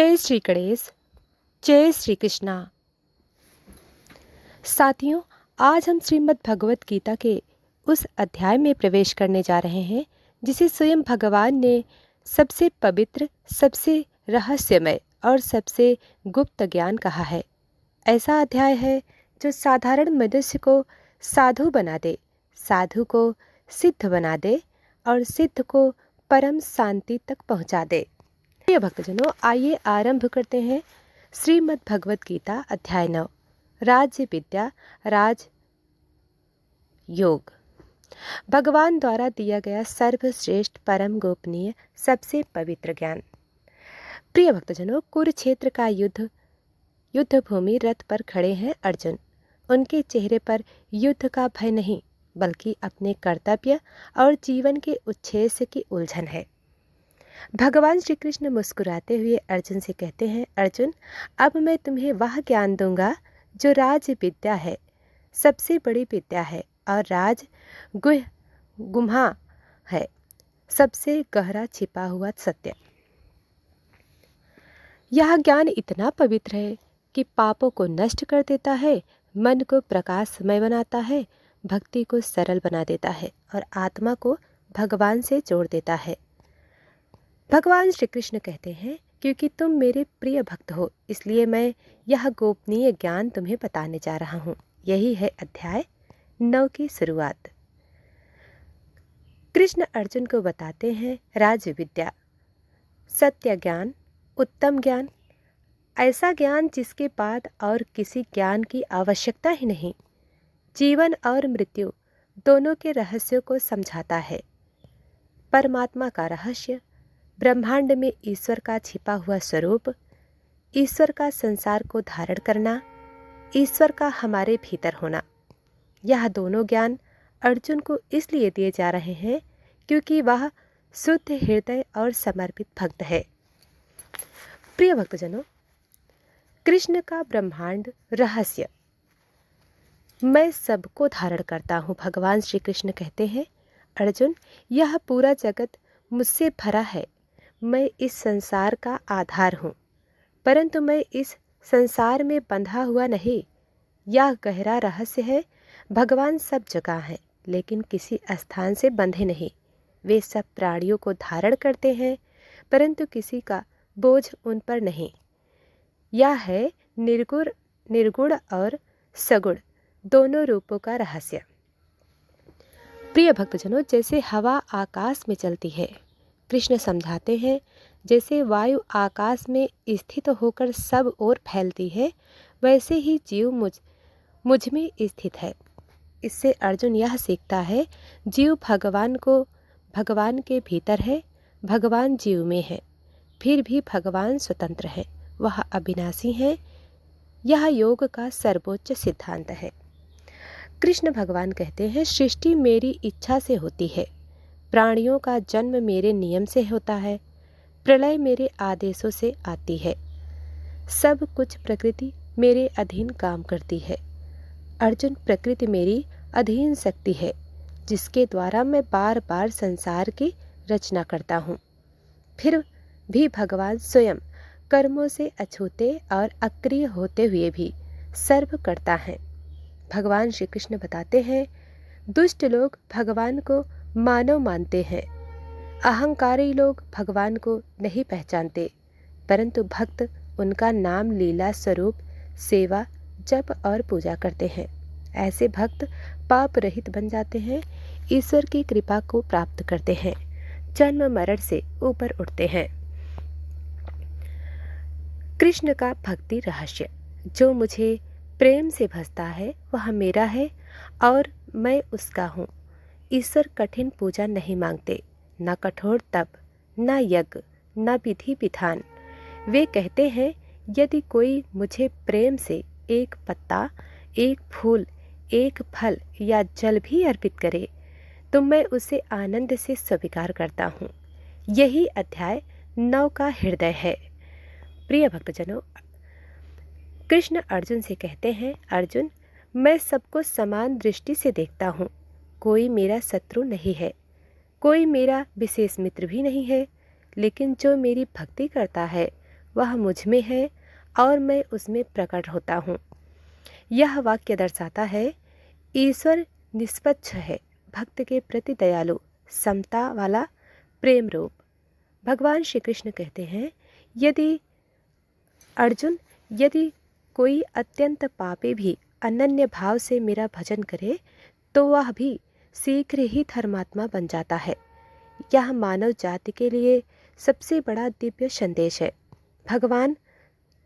जय श्री गणेश, जय श्री कृष्णा। साथियों, आज हम श्रीमद् भगवत गीता के उस अध्याय में प्रवेश करने जा रहे हैं जिसे स्वयं भगवान ने सबसे पवित्र, सबसे रहस्यमय और सबसे गुप्त ज्ञान कहा है। ऐसा अध्याय है जो साधारण मनुष्य को साधु बना दे, साधु को सिद्ध बना दे और सिद्ध को परम शांति तक पहुंचा दे। प्रिय भक्तजनों, आइए आरंभ करते हैं श्रीमद् भगवत गीता अध्याय 9, राज्य विद्या राज योग। भगवान द्वारा दिया गया सर्वश्रेष्ठ, परम गोपनीय, सबसे पवित्र ज्ञान। प्रिय भक्तजनों, कुरुक्षेत्र का युद्ध भूमि रथ पर खड़े हैं अर्जुन। उनके चेहरे पर युद्ध का भय नहीं, बल्कि अपने कर्तव्य और जीवन के उच्छेद की उलझन है। भगवान श्री कृष्ण मुस्कुराते हुए अर्जुन से कहते हैं, अर्जुन, अब मैं तुम्हें वह ज्ञान दूंगा जो राज विद्या है, सबसे बड़ी विद्या है और राज गुहा है, सबसे गहरा छिपा हुआ सत्य। यह ज्ञान इतना पवित्र है कि पापों को नष्ट कर देता है, मन को प्रकाशमय बनाता है, भक्ति को सरल बना देता है और आत्मा को भगवान से जोड़ देता है। भगवान श्री कृष्ण कहते हैं, क्योंकि तुम मेरे प्रिय भक्त हो, इसलिए मैं यह गोपनीय ज्ञान तुम्हें बताने जा रहा हूँ। यही है अध्याय 9 की शुरुआत। कृष्ण अर्जुन को बताते हैं राज विद्या, सत्य ज्ञान, उत्तम ज्ञान, ऐसा ज्ञान जिसके बाद और किसी ज्ञान की आवश्यकता ही नहीं। जीवन और मृत्यु दोनों के रहस्यों को समझाता है। परमात्मा का रहस्य, ब्रह्मांड में ईश्वर का छिपा हुआ स्वरूप, ईश्वर का संसार को धारण करना, ईश्वर का हमारे भीतर होना, यह दोनों ज्ञान अर्जुन को इसलिए दिए जा रहे हैं क्योंकि वह शुद्ध हृदय और समर्पित भक्त है। प्रिय भक्तजनों, कृष्ण का ब्रह्मांड रहस्य, मैं सबको धारण करता हूँ। भगवान श्री कृष्ण कहते हैं, अर्जुन, यह पूरा जगत मुझसे भरा है। मैं इस संसार का आधार हूँ, परंतु मैं इस संसार में बंधा हुआ नहीं। यह गहरा रहस्य है। भगवान सब जगह हैं, लेकिन किसी स्थान से बंधे नहीं। वे सब प्राणियों को धारण करते हैं, परंतु किसी का बोझ उन पर नहीं। यह है निर्गुण और सगुण दोनों रूपों का रहस्य। प्रिय भक्तजनों, जैसे हवा आकाश में चलती है, कृष्ण समझाते हैं, जैसे वायु आकाश में स्थित होकर सब ओर फैलती है, वैसे ही जीव मुझ में स्थित है। इससे अर्जुन यह सीखता है, जीव भगवान के भीतर है, भगवान जीव में है, फिर भी भगवान स्वतंत्र है, वह अविनाशी है। यह योग का सर्वोच्च सिद्धांत है। कृष्ण भगवान कहते हैं, सृष्टि मेरी इच्छा से होती है, प्राणियों का जन्म मेरे नियम से होता है, प्रलय मेरे आदेशों से आती है, सब कुछ प्रकृति मेरे अधीन काम करती है। अर्जुन, प्रकृति मेरी अधीन शक्ति है, जिसके द्वारा मैं बार बार संसार की रचना करता हूँ। फिर भी भगवान स्वयं कर्मों से अछूते और अक्रिय होते हुए भी सर्व करता है। भगवान श्री कृष्ण बताते हैं, दुष्ट लोग भगवान को मानव मानते हैं, अहंकारी लोग भगवान को नहीं पहचानते, परंतु भक्त उनका नाम, लीला स्वरूप, सेवा, जप और पूजा करते हैं। ऐसे भक्त पाप रहित बन जाते हैं, ईश्वर की कृपा को प्राप्त करते हैं, जन्म मरण से ऊपर उठते हैं। कृष्ण का भक्ति रहस्य, जो मुझे प्रेम से भजता है वह मेरा है और मैं उसका हूँ। ईश्वर कठिन पूजा नहीं मांगते, न कठोर तप, न यज्ञ, न विधि विधान। वे कहते हैं, यदि कोई मुझे प्रेम से एक पत्ता, एक फूल, एक फल या जल भी अर्पित करे तो मैं उसे आनंद से स्वीकार करता हूँ। यही अध्याय 9 का हृदय है। प्रिय भक्तजनों, कृष्ण अर्जुन से कहते हैं, अर्जुन, मैं सबको समान दृष्टि से देखता हूँ। कोई मेरा शत्रु नहीं है, कोई मेरा विशेष मित्र भी नहीं है, लेकिन जो मेरी भक्ति करता है वह मुझ में है और मैं उसमें प्रकट होता हूँ। यह वाक्य दर्शाता है ईश्वर निष्पक्ष है, भक्त के प्रति दयालु, समता वाला प्रेम रूप। भगवान श्री कृष्ण कहते हैं, यदि अर्जुन, यदि कोई अत्यंत पापी भी अनन्य भाव से मेरा भजन करे तो वह भी शीघ्र ही धर्मात्मा बन जाता है। यह मानव जाति के लिए सबसे बड़ा दिव्य संदेश है। भगवान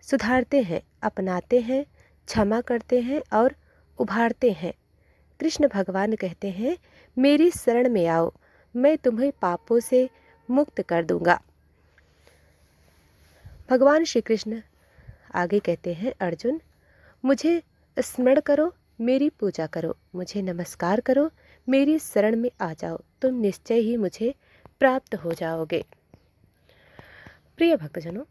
सुधारते हैं, अपनाते हैं, क्षमा करते हैं और उभारते हैं। कृष्ण भगवान कहते हैं, मेरी शरण में आओ, मैं तुम्हें पापों से मुक्त कर दूंगा। भगवान श्री कृष्ण आगे कहते हैं, अर्जुन, मुझे स्मरण करो, मेरी पूजा करो, मुझे नमस्कार करो, मेरी शरण में आ जाओ, तुम निश्चय ही मुझे प्राप्त हो जाओगे। प्रिय भक्तजनों,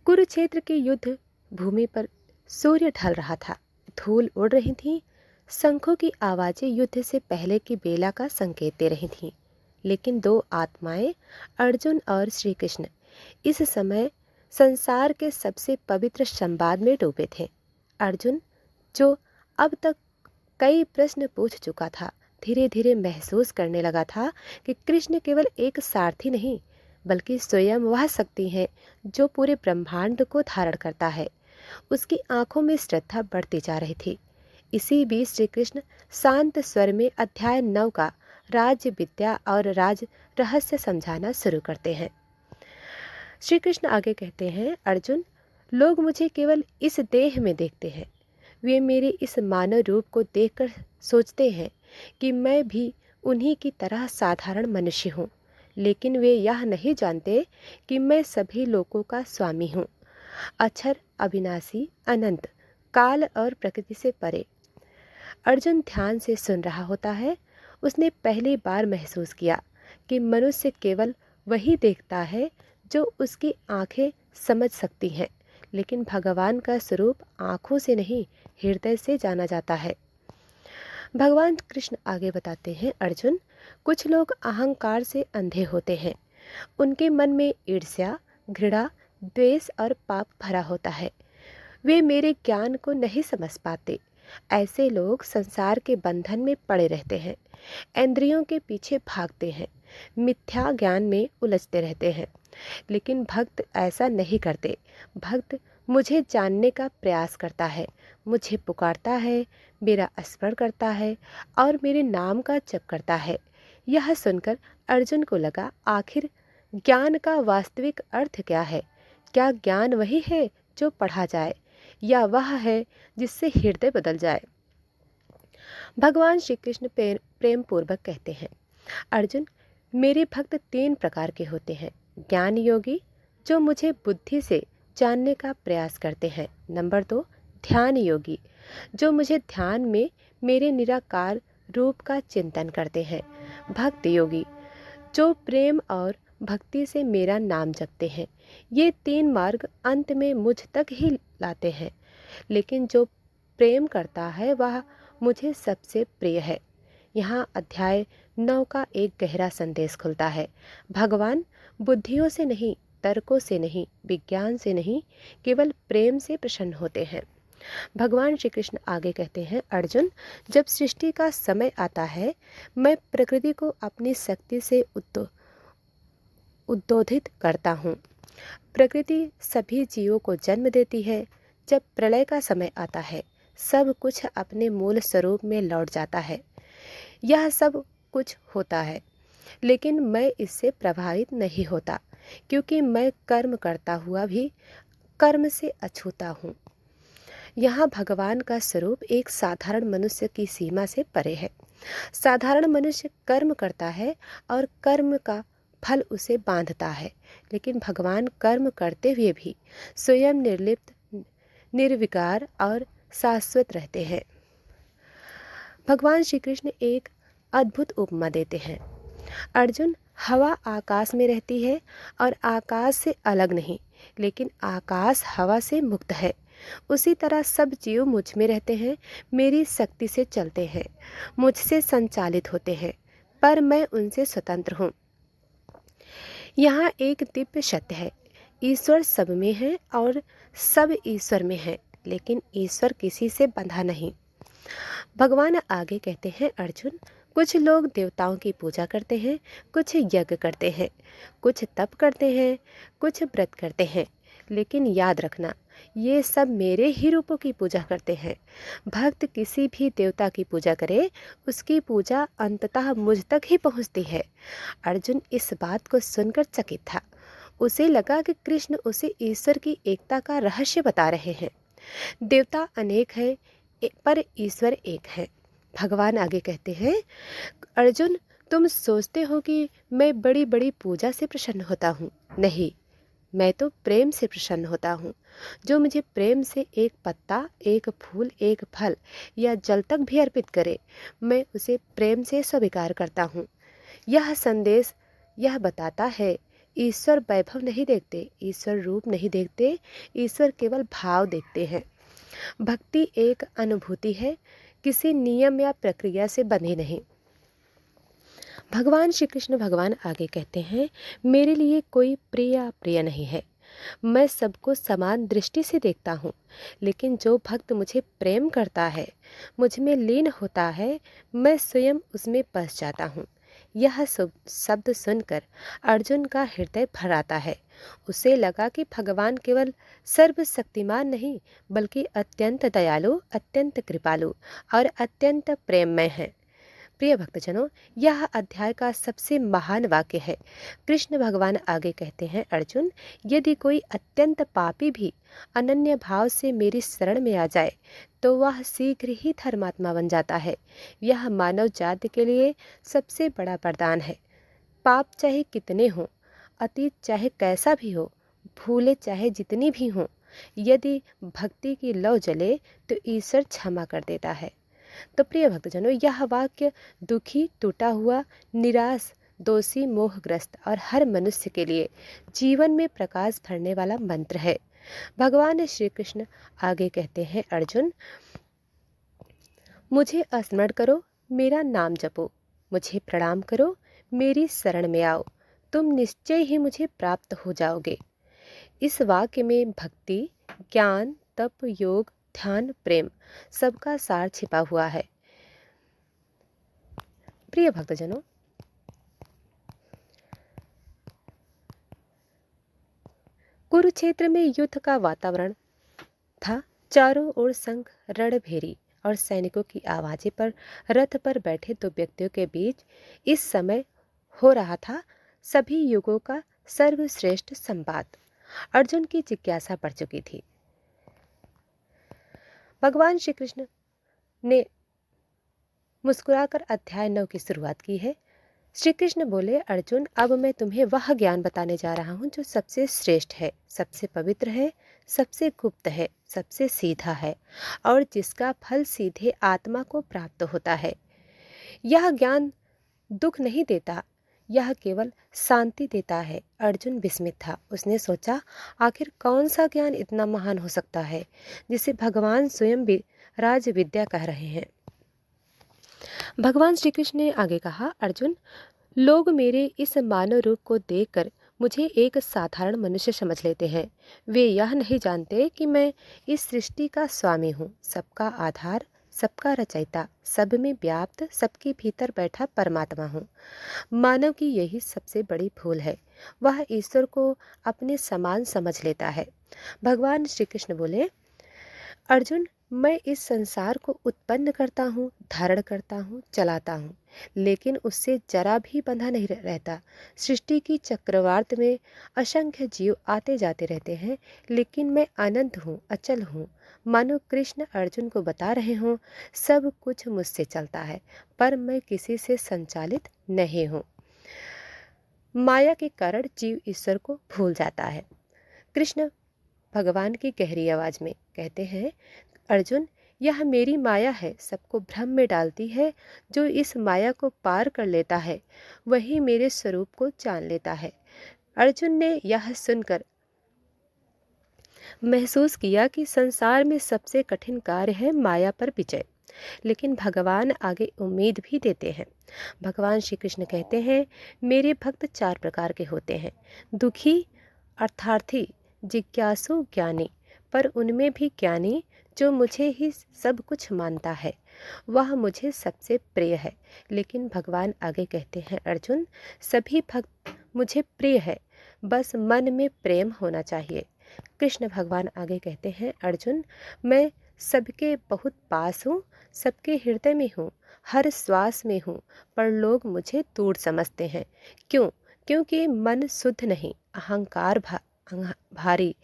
कुरुक्षेत्र के युद्ध भूमि पर सूर्य ढल रहा था, धूल उड़ रही थी, शंखों की आवाजें युद्ध से पहले की बेला का संकेत दे रही थीं। लेकिन दो आत्माएं, अर्जुन और श्री कृष्ण, इस समय संसार के सबसे पवित्र संवाद में डूबे थे। अर्जुन, जो अब तक कई प्रश्न पूछ चुका था, धीरे धीरे महसूस करने लगा था कि कृष्ण केवल एक सारथी नहीं, बल्कि स्वयं वह शक्ति है जो पूरे ब्रह्मांड को धारण करता है। उसकी आंखों में श्रद्धा बढ़ती जा रही थी। इसी बीच श्री कृष्ण शांत स्वर में अध्याय 9 का राज्य विद्या और राज रहस्य समझाना शुरू करते हैं। श्री कृष्ण आगे कहते हैं, अर्जुन, लोग मुझे केवल इस देह में देखते हैं। वे मेरे इस मानव रूप को देखकर सोचते हैं कि मैं भी उन्हीं की तरह साधारण मनुष्य हूँ, लेकिन वे यह नहीं जानते कि मैं सभी लोगों का स्वामी हूँ, अक्षर, अविनाशी, अनंत, काल और प्रकृति से परे। अर्जुन ध्यान से सुन रहा होता है। उसने पहली बार महसूस किया कि मनुष्य केवल वही देखता है जो उसकी आंखें समझ सकती हैं, लेकिन भगवान का स्वरूप आँखों से नहीं, हृदय से जाना जाता है। भगवान कृष्ण आगे बताते हैं, अर्जुन, कुछ लोग अहंकार से अंधे होते हैं। उनके मन में ईर्ष्या, घृणा, द्वेष और पाप भरा होता है। वे मेरे ज्ञान को नहीं समझ पाते। ऐसे लोग संसार के बंधन में पड़े रहते हैं, इंद्रियों के पीछे भागते हैं, मिथ्या ज्ञान में उलझते रहते हैं। लेकिन भक्त ऐसा नहीं करते। भक्त मुझे जानने का प्रयास करता है, मुझे पुकारता है, मेरा स्मरण करता है और मेरे नाम का जप करता है। यह सुनकर अर्जुन को लगा, आखिर ज्ञान का वास्तविक अर्थ क्या है? क्या ज्ञान वही है जो पढ़ा जाए, या वह है जिससे हृदय बदल जाए? भगवान श्री कृष्ण प्रेम पूर्वक कहते हैं, अर्जुन, मेरे भक्त 3 प्रकार के होते हैं। ज्ञान योगी, जो मुझे बुद्धि से जानने का प्रयास करते हैं। नंबर 2, ध्यान योगी, जो मुझे ध्यान में मेरे निराकार रूप का चिंतन करते हैं। भक्त योगी, जो प्रेम और भक्ति से मेरा नाम जपते हैं। ये 3 मार्ग अंत में मुझ तक ही लाते हैं, लेकिन जो प्रेम करता है वह मुझे सबसे प्रिय है। यहाँ अध्याय 9 का एक गहरा संदेश खुलता है। भगवान बुद्धियों से नहीं, तर्कों से नहीं, विज्ञान से नहीं, केवल प्रेम से प्रसन्न होते हैं। भगवान श्री कृष्ण आगे कहते हैं, अर्जुन, जब सृष्टि का समय आता है, मैं प्रकृति को अपनी शक्ति से उद्बोधित करता हूँ। प्रकृति सभी जीवों को जन्म देती है। जब प्रलय का समय आता है, सब कुछ अपने मूल स्वरूप में लौट जाता है। यह सब कुछ होता है, लेकिन मैं इससे प्रभावित नहीं होता, क्योंकि मैं कर्म करता हुआ भी कर्म से अछूता हूँ। यहाँ भगवान का स्वरूप एक साधारण मनुष्य की सीमा से परे है। साधारण मनुष्य कर्म करता है और कर्म का फल उसे बांधता है, लेकिन भगवान कर्म करते हुए भी स्वयं निर्लिप्त, निर्विकार और शाश्वत रहते हैं। भगवान श्री कृष्ण एक अद्भुत उपमा देते हैं, अर्जुन, हवा आकाश में रहती है और आकाश से अलग नहीं, लेकिन आकाश हवा से मुक्त है। उसी तरह सब जीव मुझ में रहते हैं, मेरी शक्ति से चलते हैं, मुझसे संचालित होते हैं, पर मैं उनसे स्वतंत्र हूँ। यहाँ एक दिव्य सत्य है, ईश्वर सब में है और सब ईश्वर में है, लेकिन ईश्वर किसी से बंधा नहीं। भगवान आगे कहते हैं, अर्जुन, कुछ लोग देवताओं की पूजा करते हैं, कुछ यज्ञ करते हैं, कुछ तप करते हैं, कुछ व्रत करते हैं, लेकिन याद रखना, ये सब मेरे ही रूपों की पूजा करते हैं। भक्त किसी भी देवता की पूजा करे, उसकी पूजा अंततः मुझ तक ही पहुंचती है। अर्जुन इस बात को सुनकर चकित था। उसे लगा कि कृष्ण उसे ईश्वर की एकता का रहस्य बता रहे हैं। देवता अनेक है पर ईश्वर एक है। भगवान आगे कहते हैं, अर्जुन, तुम सोचते हो कि मैं बड़ी बड़ी पूजा से प्रसन्न होता हूँ। नहीं, मैं तो प्रेम से प्रसन्न होता हूँ। जो मुझे प्रेम से एक पत्ता, एक फूल, एक फल या जल तक भी अर्पित करे, मैं उसे प्रेम से स्वीकार करता हूँ। यह संदेश यह बताता है, ईश्वर वैभव नहीं देखते, ईश्वर रूप नहीं देखते, ईश्वर केवल भाव देखते हैं। भक्ति एक अनुभूति है, किसी नियम या प्रक्रिया से बंधी नहीं। भगवान श्री कृष्ण भगवान आगे कहते हैं, मेरे लिए कोई प्रिय अप्रिय नहीं है। मैं सबको समान दृष्टि से देखता हूँ, लेकिन जो भक्त मुझे प्रेम करता है, मुझ में लीन होता है, मैं स्वयं उसमें बस जाता हूँ। यह शब्द सुनकर अर्जुन का हृदय भर आता है। उसे लगा कि भगवान केवल सर्वशक्तिमान नहीं, बल्कि अत्यंत दयालु, अत्यंत कृपालु और अत्यंत प्रेममय हैं। प्रिय भक्तजनों, यह अध्याय का सबसे महान वाक्य है। कृष्ण भगवान आगे कहते हैं, अर्जुन, यदि कोई अत्यंत पापी भी अनन्य भाव से मेरी शरण में आ जाए तो वह शीघ्र ही धर्मात्मा बन जाता है। यह मानव जाति के लिए सबसे बड़ा वरदान है। पाप चाहे कितने हों, अतीत चाहे कैसा भी हो, भूले चाहे जितनी भी हों, यदि भक्ति की लौ जले तो ईश्वर क्षमा कर देता है। तो प्रिय भक्तजनों, यह वाक्य दुखी, टूटा हुआ, निराश, दोषी, मोहग्रस्त और हर मनुष्य के लिए जीवन में प्रकाश भरने वाला मंत्र है। भगवान श्री कृष्ण आगे कहते हैं, अर्जुन, मुझे स्मरण करो, मेरा नाम जपो, मुझे प्रणाम करो, मेरी शरण में आओ, तुम निश्चय ही मुझे प्राप्त हो जाओगे। इस वाक्य में भक्ति, ज्ञान, तप, योग, ध्यान, प्रेम सबका सार छिपा हुआ है। प्रिय भक्तजनों, कुरुक्षेत्र में युद्ध का वातावरण था। चारों ओर शंख, रणभेरी और सैनिकों की आवाज़ें पर रथ पर बैठे दो व्यक्तियों के बीच इस समय हो रहा था सभी युगों का सर्वश्रेष्ठ संवाद। अर्जुन की जिज्ञासा बढ़ चुकी थी। भगवान श्री कृष्ण ने मुस्कुराकर अध्याय 9 की शुरुआत की है। श्री कृष्ण बोले, अर्जुन, अब मैं तुम्हें वह ज्ञान बताने जा रहा हूँ जो सबसे श्रेष्ठ है, सबसे पवित्र है, सबसे गुप्त है, सबसे सीधा है और जिसका फल सीधे आत्मा को प्राप्त होता है। यह ज्ञान दुख नहीं देता, यह केवल शांति देता है। अर्जुन विस्मित था। उसने सोचा, आखिर कौन सा ज्ञान इतना महान हो सकता है जिसे भगवान स्वयं भी राज विद्या कह रहे हैं। भगवान श्री कृष्ण ने आगे कहा, अर्जुन, लोग मेरे इस मानव रूप को देखकर मुझे एक साधारण मनुष्य समझ लेते हैं। वे यह नहीं जानते कि मैं इस सृष्टि का स्वामी हूँ, सबका आधार, सबका रचयिता, सब में व्याप्त, सबके भीतर बैठा परमात्मा हूँ। मानव की यही सबसे बड़ी भूल है, वह ईश्वर को अपने समान समझ लेता है। भगवान श्री कृष्ण बोले, अर्जुन, मैं इस संसार को उत्पन्न करता हूँ, धारण करता हूँ, चलाता हूँ, लेकिन उससे जरा भी बंधा नहीं रहता। सृष्टि की चक्रवात में असंख्य जीव आते जाते रहते हैं, लेकिन मैं अनंत हूँ, अचल हूँ। मानो कृष्ण अर्जुन को बता रहे हों, सब कुछ मुझसे चलता है, पर मैं किसी से संचालित नहीं हूँ। माया के कारण जीव ईश्वर को भूल जाता है। कृष्ण भगवान की गहरी आवाज में कहते हैं, अर्जुन, यह मेरी माया है, सबको भ्रम में डालती है। जो इस माया को पार कर लेता है वही मेरे स्वरूप को जान लेता है। अर्जुन ने यह सुनकर महसूस किया कि संसार में सबसे कठिन कार्य है माया पर विजय। लेकिन भगवान आगे उम्मीद भी देते हैं। भगवान श्री कृष्ण कहते हैं, मेरे भक्त चार प्रकार के होते हैं, दुखी, अर्थार्थी, जिज्ञासु, ज्ञानी, पर उनमें भी ज्ञानी जो मुझे ही सब कुछ मानता है वह मुझे सबसे प्रिय है। लेकिन भगवान आगे कहते हैं, अर्जुन, सभी भक्त मुझे प्रिय है, बस मन में प्रेम होना चाहिए। कृष्ण भगवान आगे कहते हैं, अर्जुन, मैं सबके बहुत पास हूँ, सबके हृदय में हूँ, हर श्वास में हूँ, पर लोग मुझे दूर समझते हैं। क्यों? क्योंकि मन शुद्ध नहीं, अहंकार भारी,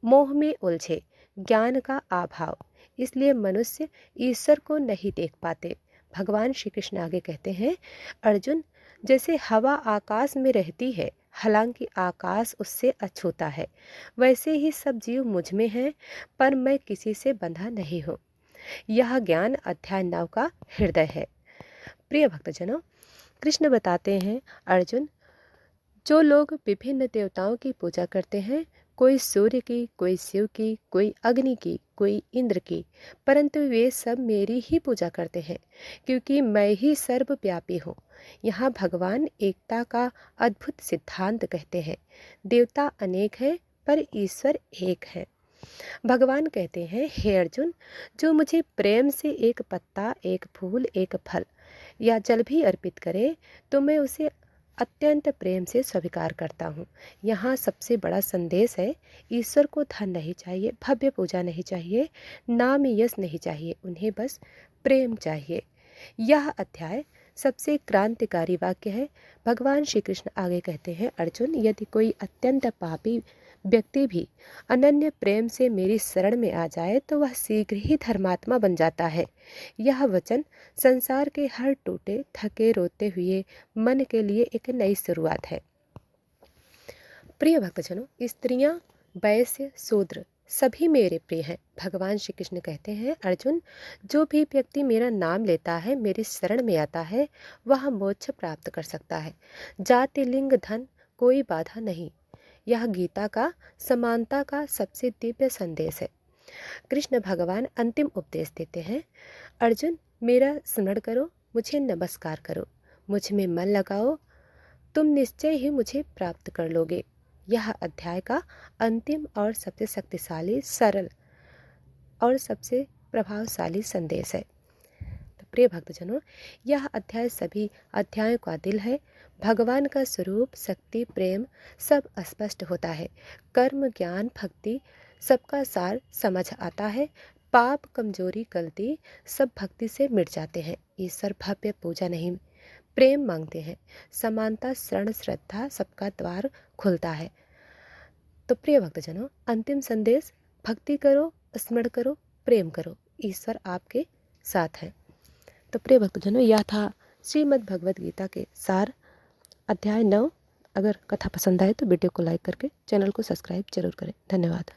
मोह में उलझे, ज्ञान का अभाव, इसलिए मनुष्य ईश्वर को नहीं देख पाते। भगवान श्री कृष्ण आगे कहते हैं, अर्जुन, जैसे हवा आकाश में रहती है, हालांकि आकाश उससे अछूता है, वैसे ही सब जीव मुझ में हैं, पर मैं किसी से बंधा नहीं हूँ। यह ज्ञान अध्याय 9 का हृदय है। प्रिय भक्तजनों, कृष्ण बताते हैं, अर्जुन, जो लोग विभिन्न देवताओं की पूजा करते हैं, कोई सूर्य की, कोई शिव की, कोई अग्नि की, कोई इंद्र की, परंतु वे सब मेरी ही पूजा करते हैं, क्योंकि मैं ही सर्वव्यापी हूँ। यहाँ भगवान एकता का अद्भुत सिद्धांत कहते हैं। देवता अनेक हैं, पर ईश्वर एक है। भगवान कहते हैं, हे अर्जुन, जो मुझे प्रेम से एक पत्ता, एक फूल, एक फल या जल भी अर्पित करे, तो मैं उसे अत्यंत प्रेम से स्वीकार करता हूँ। यहाँ सबसे बड़ा संदेश है, ईश्वर को धन नहीं चाहिए, भव्य पूजा नहीं चाहिए, नाम यश नहीं चाहिए, उन्हें बस प्रेम चाहिए। यह अध्याय सबसे क्रांतिकारी वाक्य है। भगवान श्री कृष्ण आगे कहते हैं, अर्जुन, यदि कोई अत्यंत पापी व्यक्ति भी अनन्य प्रेम से मेरी शरण में आ जाए तो वह शीघ्र ही धर्मात्मा बन जाता है। यह वचन संसार के हर टूटे थके रोते हुए मन के लिए एक नई शुरुआत है। प्रिय भक्तजनों, स्त्रियां, वैश्य, शूद्र सभी मेरे प्रिय हैं। भगवान श्री कृष्ण कहते हैं, अर्जुन, जो भी व्यक्ति मेरा नाम लेता है, मेरी शरण में आता है, वह मोक्ष प्राप्त कर सकता है। जाति, लिंग, धन कोई बाधा नहीं। यह गीता का समानता का सबसे दिव्य संदेश है। कृष्ण भगवान अंतिम उपदेश देते हैं, अर्जुन, मेरा स्मरण करो, मुझे नमस्कार करो, मुझ में मन लगाओ, तुम निश्चय ही मुझे प्राप्त कर लोगे। यह अध्याय का अंतिम और सबसे शक्तिशाली, सरल और सबसे प्रभावशाली संदेश है। तो प्रिय भक्तजनों, यह अध्याय सभी अध्यायों का दिल है। भगवान का स्वरूप, शक्ति, प्रेम सब स्पष्ट होता है। कर्म, ज्ञान, भक्ति सबका सार समझ आता है। पाप, कमजोरी, गलती सब भक्ति से मिट जाते हैं। ईश्वर भव्य पूजा नहीं, प्रेम मांगते हैं। समानता, शरण, श्रद्धा सबका द्वार खुलता है। तो प्रिय भक्तजनों, अंतिम संदेश, भक्ति करो, स्मरण करो, प्रेम करो, ईश्वर आपके साथ है। तो प्रिय भक्तजनों, यह था श्रीमद् भगवद गीता के सार अध्याय 9। अगर कथा पसंद आए तो वीडियो को लाइक करके चैनल को सब्सक्राइब जरूर करें। धन्यवाद।